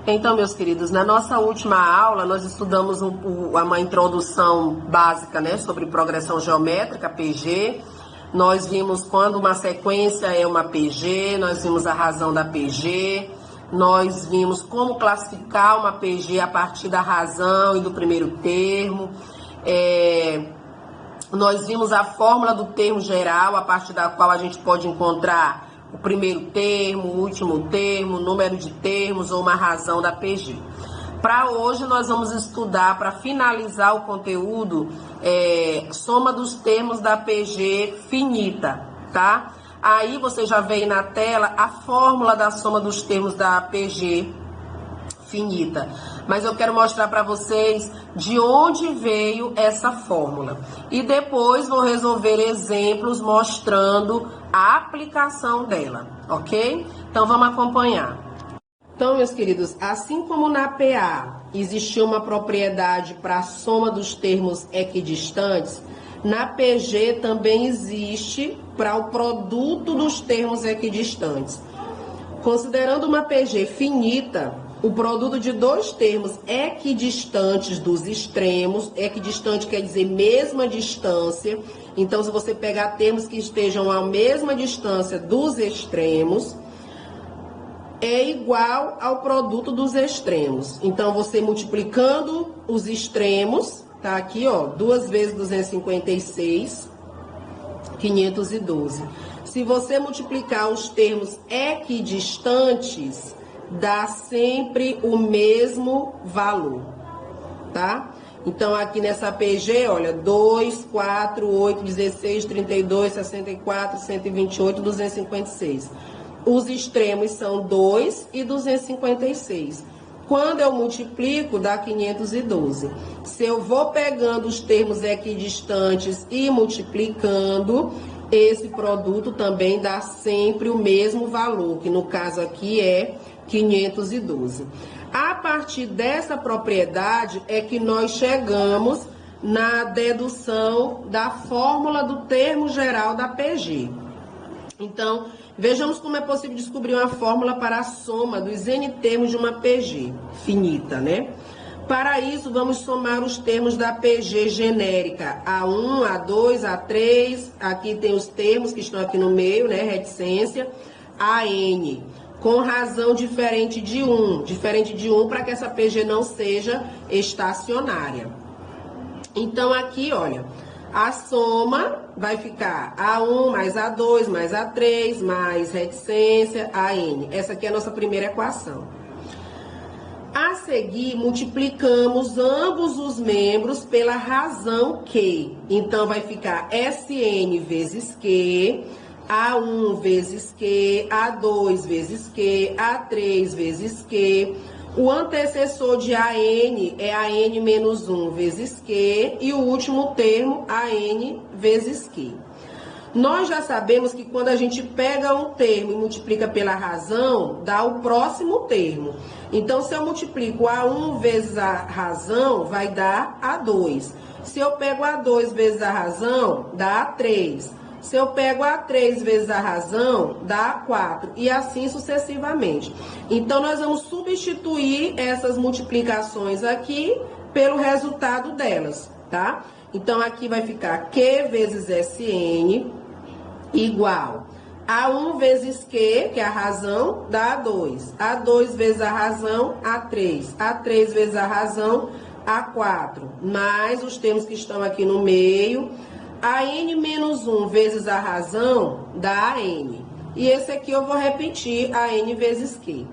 Então, meus queridos, na nossa última aula, nós estudamos uma introdução básica, né, sobre progressão geométrica, PG. Nós vimos quando uma sequência é uma PG, nós vimos a razão da PG, nós vimos como classificar uma PG a partir da razão e do primeiro termo. Nós vimos a fórmula do termo geral, a partir da qual a gente pode encontrar o primeiro termo, o último termo, o número de termos ou uma razão da PG. Para hoje nós vamos estudar, para finalizar o conteúdo, soma dos termos da PG finita, tá? Aí você já vê na tela a fórmula da soma dos termos da PG finita. Mas eu quero mostrar para vocês de onde veio essa fórmula. E depois vou resolver exemplos mostrando a aplicação dela, ok? Então vamos acompanhar. Então, meus queridos, assim como na PA existiu uma propriedade para a soma dos termos equidistantes, na PG também existe para o produto dos termos equidistantes. Considerando uma PG finita, o produto de dois termos equidistantes dos extremos, equidistante quer dizer mesma distância, então se você pegar termos que estejam à mesma distância dos extremos, é igual ao produto dos extremos. Então você multiplicando os extremos, tá aqui ó, 2 vezes 256, 512. Se você multiplicar os termos equidistantes, dá sempre o mesmo valor, tá? Então, aqui nessa PG, olha, 2, 4, 8, 16, 32, 64, 128, 256. Os extremos são 2 e 256. Quando eu multiplico, dá 512. Se eu vou pegando os termos equidistantes e multiplicando, esse produto também dá sempre o mesmo valor, que no caso aqui é 512. A partir dessa propriedade é que nós chegamos na dedução da fórmula do termo geral da PG. Então, vejamos como é possível descobrir uma fórmula para a soma dos N termos de uma PG finita, né? Para isso, vamos somar os termos da PG genérica, A1, A2, A3, aqui tem os termos que estão aqui no meio, né, reticência, AN, com razão diferente de 1 para que essa PG não seja estacionária. Então, aqui, olha, a soma vai ficar A1 mais A2 mais A3 mais reticência, AN. Essa aqui é a nossa primeira equação. A seguir, multiplicamos ambos os membros pela razão Q. Então, vai ficar SN vezes Q, A1 vezes Q, A2 vezes Q, A3 vezes Q. O antecessor de AN é AN menos 1 vezes Q e o último termo AN vezes Q. Nós já sabemos que quando a gente pega um termo e multiplica pela razão, dá o próximo termo. Então, se eu multiplico A1 vezes a razão, vai dar A2. Se eu pego A2 vezes a razão, dá A3. Se eu pego A3 vezes a razão, dá A4. E assim sucessivamente. Então, nós vamos substituir essas multiplicações aqui pelo resultado delas, tá? Então, aqui vai ficar Q vezes SN igual A1 vezes Q, que é a razão, dá A2. A2 vezes a razão, A3. A3 vezes a razão, A4. Mais os termos que estão aqui no meio. AN menos 1 vezes a razão, dá AN. E esse aqui eu vou repetir, AN vezes Q.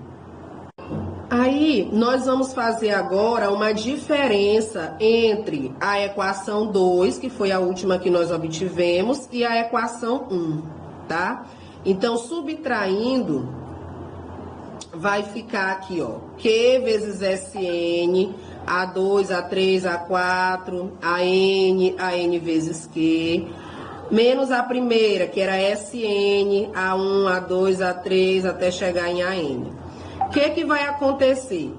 Aí, nós vamos fazer agora uma diferença entre a equação 2, que foi a última que nós obtivemos, e a equação 1, tá? Então, subtraindo, vai ficar aqui, ó, Q vezes SN, A2, A3, A4, AN vezes Q, menos a primeira, que era SN, A1, A2, A3, até chegar em AN. O que vai acontecer?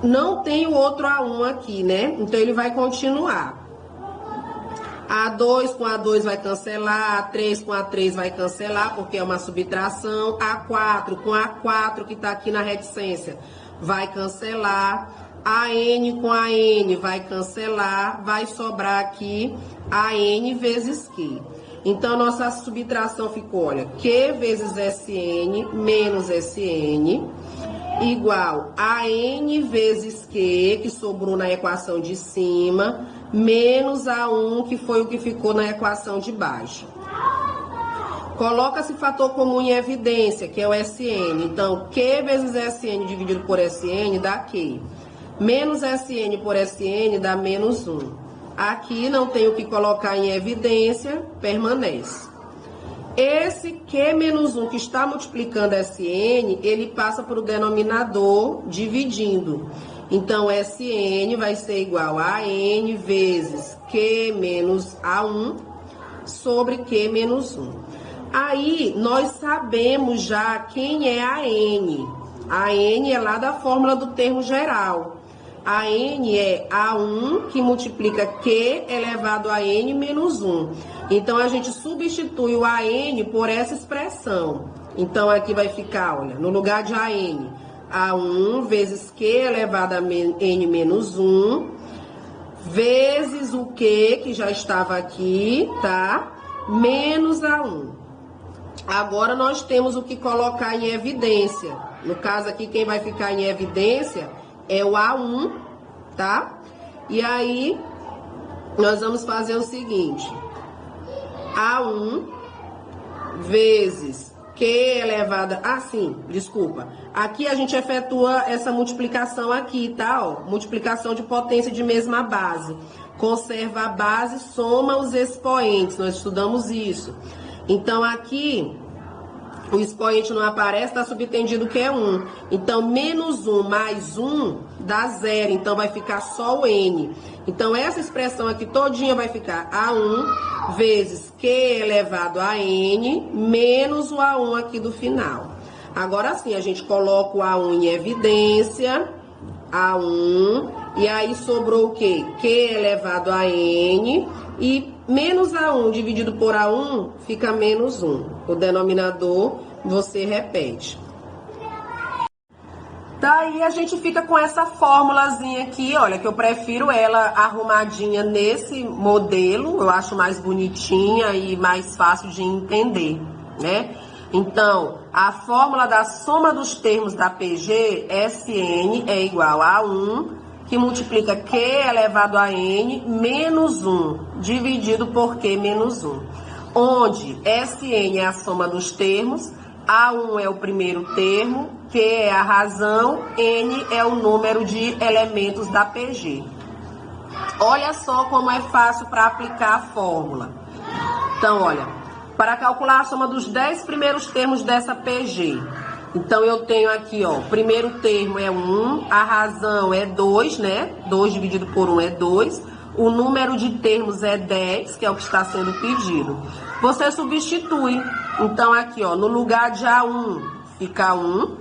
Não tem o outro A1 aqui, né? Então, ele vai continuar. A2 com A2 vai cancelar, A3 com A3 vai cancelar, porque é uma subtração. A4 com A4, que está aqui na reticência, vai cancelar. A N com a N vai cancelar, vai sobrar aqui a N vezes Q. Então, nossa subtração ficou, olha, Q vezes SN menos SN, igual a N vezes Q, que sobrou na equação de cima, menos a 1, que foi o que ficou na equação de baixo. Coloca-se fator comum em evidência, que é o SN. Então, Q vezes SN dividido por SN dá Q. Menos SN por SN dá menos 1. Aqui não tem o que colocar em evidência, permanece. Esse Q menos 1 que está multiplicando SN, ele passa para o denominador dividindo. Então, SN vai ser igual a N vezes Q menos A1 sobre Q menos 1. Aí, nós sabemos já quem é a N. A N é lá da fórmula do termo geral. A N é A1 que multiplica Q elevado a N menos 1. Então, a gente substitui o AN por essa expressão. Então, aqui vai ficar, olha, no lugar de AN, A1 vezes Q elevado a N menos 1, vezes o Q, que já estava aqui, tá? Menos A1. Agora, nós temos o que colocar em evidência. No caso aqui, quem vai ficar em evidência é o A1, tá? E aí, nós vamos fazer o seguinte. A1 vezes Q elevado... Ah, sim, desculpa. Aqui a gente efetua essa multiplicação aqui, tá? Ó, multiplicação de potência de mesma base. Conserva a base, soma os expoentes. Nós estudamos isso. Então, aqui... O expoente não aparece, está subtendido que é 1. Então, menos 1 mais 1 dá 0. Então, vai ficar só o N. Então, essa expressão aqui todinha vai ficar A1 vezes Q elevado a N menos o A1 aqui do final. Agora sim, a gente coloca o A1 em evidência. A1. E aí, sobrou o quê? Q elevado a N. E menos A1 dividido por A1 fica menos 1. O denominador você repete. Daí a gente fica com essa formulazinha aqui, olha, que eu prefiro ela arrumadinha nesse modelo. Eu acho mais bonitinha e mais fácil de entender, né? Então, a fórmula da soma dos termos da PG, SN, é igual a 1... que multiplica Q elevado a N menos 1, dividido por Q menos 1. Onde SN é a soma dos termos, A1 é o primeiro termo, Q é a razão, N é o número de elementos da PG. Olha só como é fácil para aplicar a fórmula. Então, olha, para calcular a soma dos 10 primeiros termos dessa PG... Então, eu tenho aqui, ó, o primeiro termo é 1, a razão é 2, né? 2 dividido por 1 é 2. O número de termos é 10, que é o que está sendo pedido. Você substitui. Então, aqui, ó, no lugar de A1 fica 1.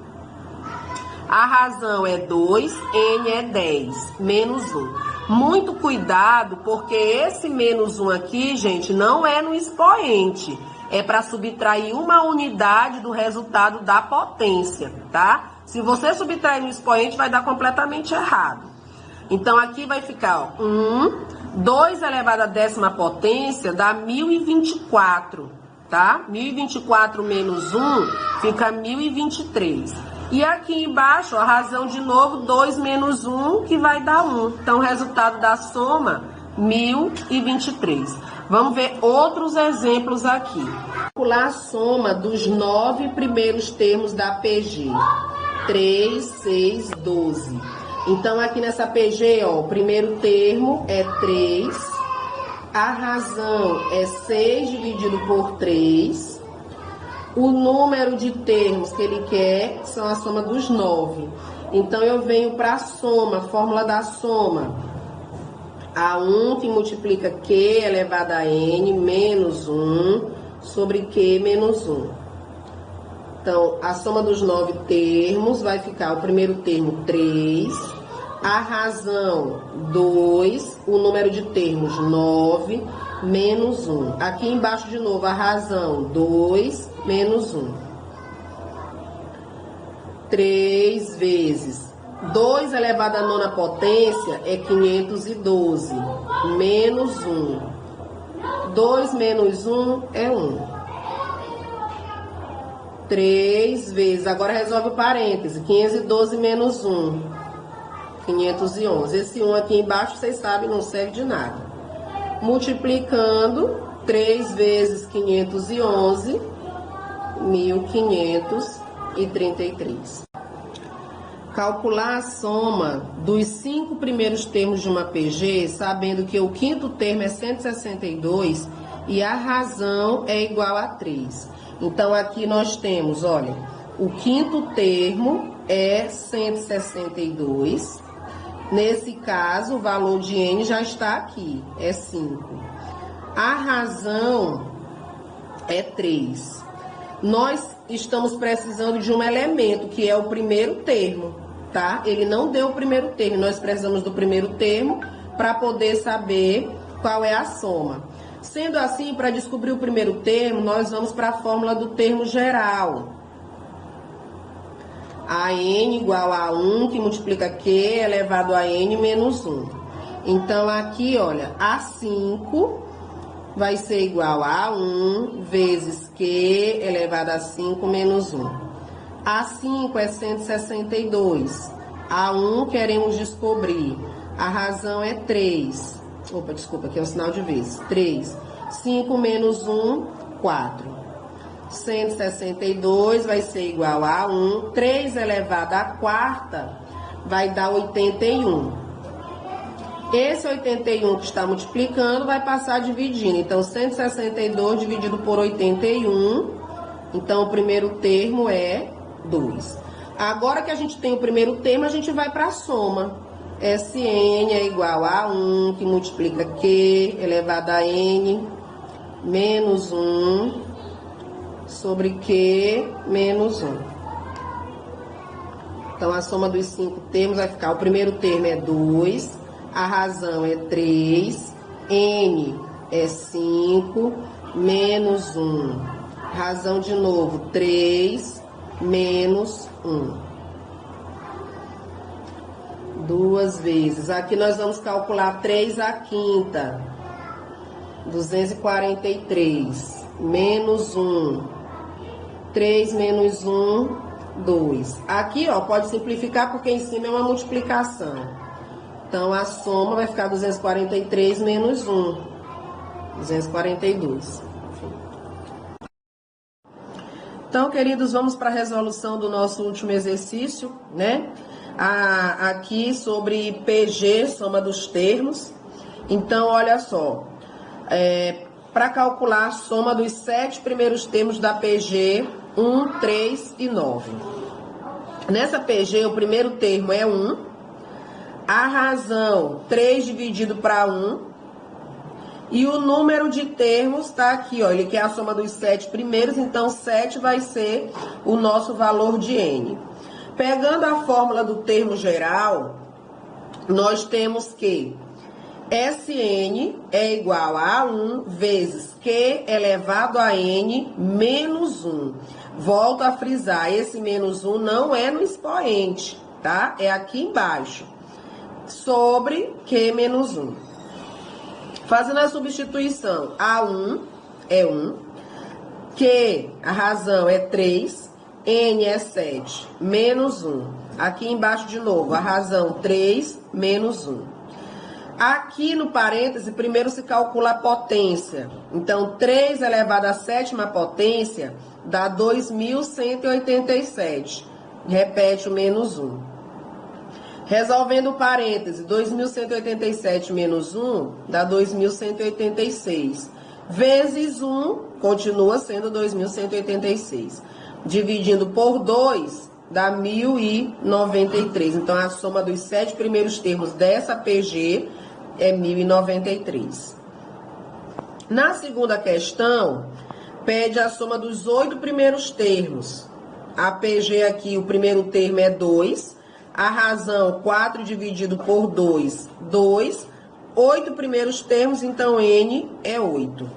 A razão é 2, N é 10, menos 1. Muito cuidado, porque esse menos 1 aqui, gente, não é no expoente. É para subtrair uma unidade do resultado da potência, tá? Se você subtrair no expoente, vai dar completamente errado. Então, aqui vai ficar, ó, 2 elevado à 10ª potência dá 1024, tá? 1024 menos 1 fica 1023. E aqui embaixo, a razão de novo, 2 menos 1, que vai dar 1. Então, o resultado da soma, 1023. Vamos ver outros exemplos aqui. Calcular a soma dos 9 primeiros termos da PG. 3, 6, 12. Então, aqui nessa PG, ó, o primeiro termo é 3. A razão é 6 dividido por 3. O número de termos que ele quer são a soma dos 9. Então, eu venho para a soma, fórmula da soma. A1 que multiplica Q elevado a N menos 1 sobre Q menos 1. Então, a soma dos 9 termos vai ficar o primeiro termo 3, a razão 2, o número de termos 9, menos 1. Aqui embaixo de novo a razão 2, menos 1. 3 vezes 2 elevado à nona potência é 512, menos 1. 2 menos 1 é 1. 3 vezes, agora resolve o parêntese, 512 menos 1, 511. Esse 1 aqui embaixo, vocês sabem, não serve de nada. Multiplicando, 3 vezes 511, 1533. Calcular a soma dos 5 primeiros termos de uma PG, sabendo que o quinto termo é 162 e a razão é igual a 3. Então, aqui nós temos, olha, o quinto termo é 162. Nesse caso, o valor de N já está aqui, é 5. A razão é 3. Nós estamos precisando de um elemento, que é o primeiro termo, tá? Ele não deu o primeiro termo, nós precisamos do primeiro termo para poder saber qual é a soma. Sendo assim, para descobrir o primeiro termo, nós vamos para a fórmula do termo geral. A n igual a 1, que multiplica q elevado a n menos 1. Então, aqui, olha, A5 vai ser igual a 1 vezes q elevado a 5 menos 1. A5 é 162. A1 queremos descobrir. A razão é 3. Opa, desculpa, aqui é o sinal de vezes. 3. 5 menos 1, 4. 162 vai ser igual a 1. 3 elevado à quarta vai dar 81. Esse 81 que está multiplicando vai passar dividindo. Então, 162 dividido por 81. Então, o primeiro termo é 2. Agora que a gente tem o primeiro termo, a gente vai para a soma. Sn é igual a 1, que multiplica q elevado a n menos 1 sobre q menos 1. Então, a soma dos 5 termos vai ficar, o primeiro termo é 2, a razão é 3, n é 5, menos 1. Razão de novo, 3, menos 1. 2 vezes. Aqui nós vamos calcular 3 à quinta. 243. Menos 1. 3 menos 1, 2. Aqui, ó, pode simplificar porque em cima é uma multiplicação. Então, a soma vai ficar 243 menos 1. 242. Então, queridos, vamos para a resolução do nosso último exercício, né? Aqui sobre PG, soma dos termos. Então, olha só. Para calcular a soma dos 7 primeiros termos da PG, 1, 3 e 9. Nessa PG, o primeiro termo é 1. A razão, 3 dividido para 1. E o número de termos está aqui, ó. Ele quer a soma dos 7 primeiros, então 7 vai ser o nosso valor de N. Pegando a fórmula do termo geral, nós temos que Sn é igual a 1 vezes Q elevado a N menos 1. Volto a frisar, esse menos 1 não é no expoente, tá? É aqui embaixo. Sobre Q menos 1. Fazendo a substituição, A1 é 1, Q, a razão é 3, N é 7, menos 1. Aqui embaixo de novo, a razão 3, menos 1. Aqui no parêntese, primeiro se calcula a potência. Então, 3 elevado à sétima potência dá 2.187. Repete o menos 1. Resolvendo o parêntese, 2.187 menos 1 dá 2.186. Vezes 1 continua sendo 2.186. Dividindo por 2 dá 1.093. Então, a soma dos 7 primeiros termos dessa PG é 1.093. Na segunda questão, pede a soma dos 8 primeiros termos. A PG aqui, o primeiro termo é 2. A razão, 4 dividido por 2, 2. 8 primeiros termos, então N é 8.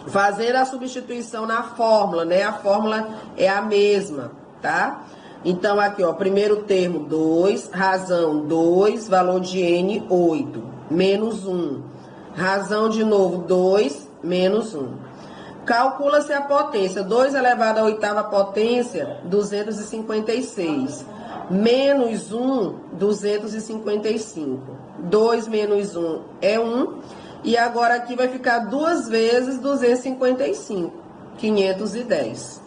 Fazer a substituição na fórmula, né? A fórmula é a mesma, tá? Então, aqui, ó, primeiro termo, 2, razão 2, valor de N, 8, menos 1. Razão de novo, 2, menos 1. Calcula-se a potência, 2 elevado à oitava potência, 256. Menos 1, 255. 2 menos 1 é 1. E agora aqui vai ficar 2 vezes 255, 510.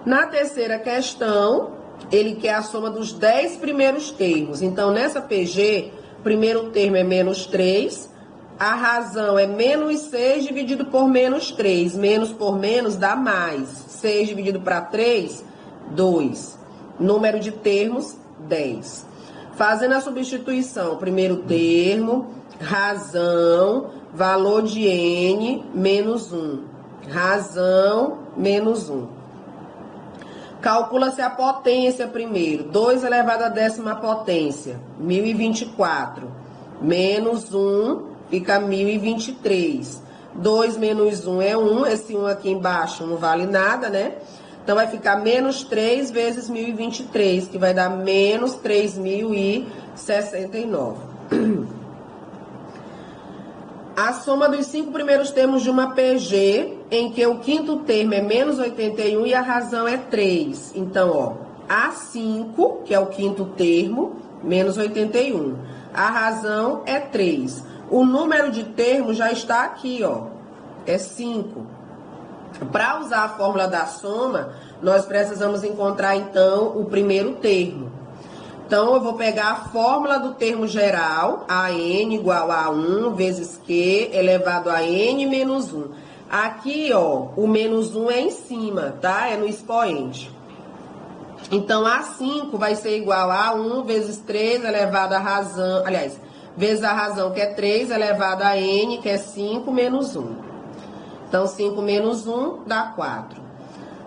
Na terceira questão, ele quer a soma dos 10 primeiros termos. Então, nessa PG, o primeiro termo é menos 3, a razão é menos 6 dividido por menos 3. Menos por menos dá mais. 6 dividido para 3, 2. Número de termos, 10. Fazendo a substituição, primeiro termo, razão, valor de N, menos 1. Razão, menos 1. Calcula-se a potência primeiro. 2 elevado à décima potência, 1024. Menos 1 fica 1023. 2 menos 1 é 1. Esse 1 aqui embaixo não vale nada, né? Então, vai ficar menos 3 vezes 1023, que vai dar menos 3.069. A soma dos 5 primeiros termos de uma PG, em que o quinto termo é menos 81 e a razão é 3. Então, ó, A5, que é o quinto termo, menos 81. A razão é 3. O número de termos já está aqui, ó, é 5. Para usar a fórmula da soma, nós precisamos encontrar, então, o primeiro termo. Então, eu vou pegar a fórmula do termo geral, AN igual a 1 vezes Q elevado a N menos 1. Aqui, ó, o menos 1 é em cima, tá? É no expoente. Então, A5 vai ser igual a 1 vezes 3 elevado a razão, aliás, vezes a razão, que é 3, elevado a N, que é 5, menos 1. Então, 5 menos 1 dá 4.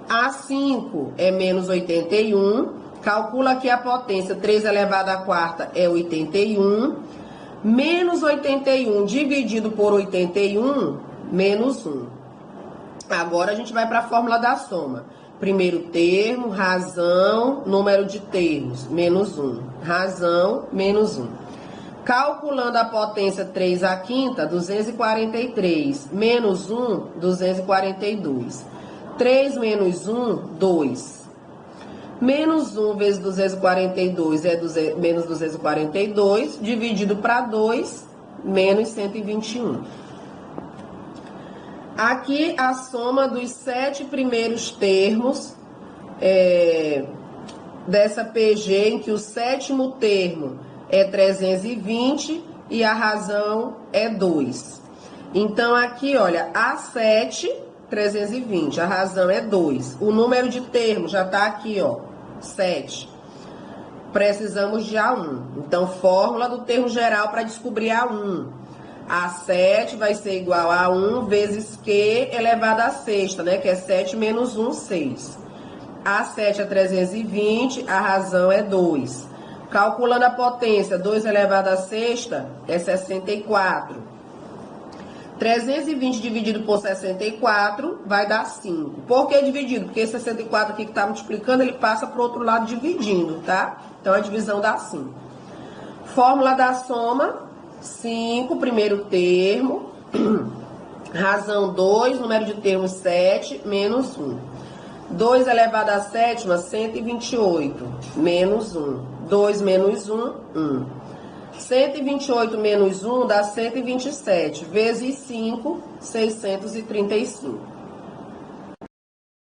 A5 é menos 81. Calcula aqui a potência, 3 elevado à quarta é 81. Menos 81 dividido por 81, menos 1. Agora, a gente vai para a fórmula da soma. Primeiro termo, razão, número de termos, menos 1. Razão, menos 1. Calculando a potência 3 à quinta, 243. Menos 1, 242. 3 menos 1, 2. Menos 1 vezes 242 é menos 242, dividido para 2, menos 121. Aqui a soma dos 7 primeiros termos dessa PG, em que o sétimo termo é 320 e a razão é 2. Então, aqui, olha, A7, 320, a razão é 2. O número de termos já está aqui, ó, 7. Precisamos de A1. Então, fórmula do termo geral para descobrir A1. A7 vai ser igual a 1 vezes Q elevado à sexta, né? Que é 7 menos 1, 6. A7 é 320, a razão é 2. Calculando a potência, 2 elevado à sexta é 64. 320 dividido por 64 vai dar 5. Por que dividido? Porque esse 64 aqui que está multiplicando, ele passa para o outro lado dividindo, tá? Então, a divisão dá 5. Fórmula da soma, 5, primeiro termo, razão 2, número de termos 7, menos 1. 2 elevado à sétima, 128, menos 1. 2 menos 1, 1. 128 menos 1 dá 127, vezes 5, 635.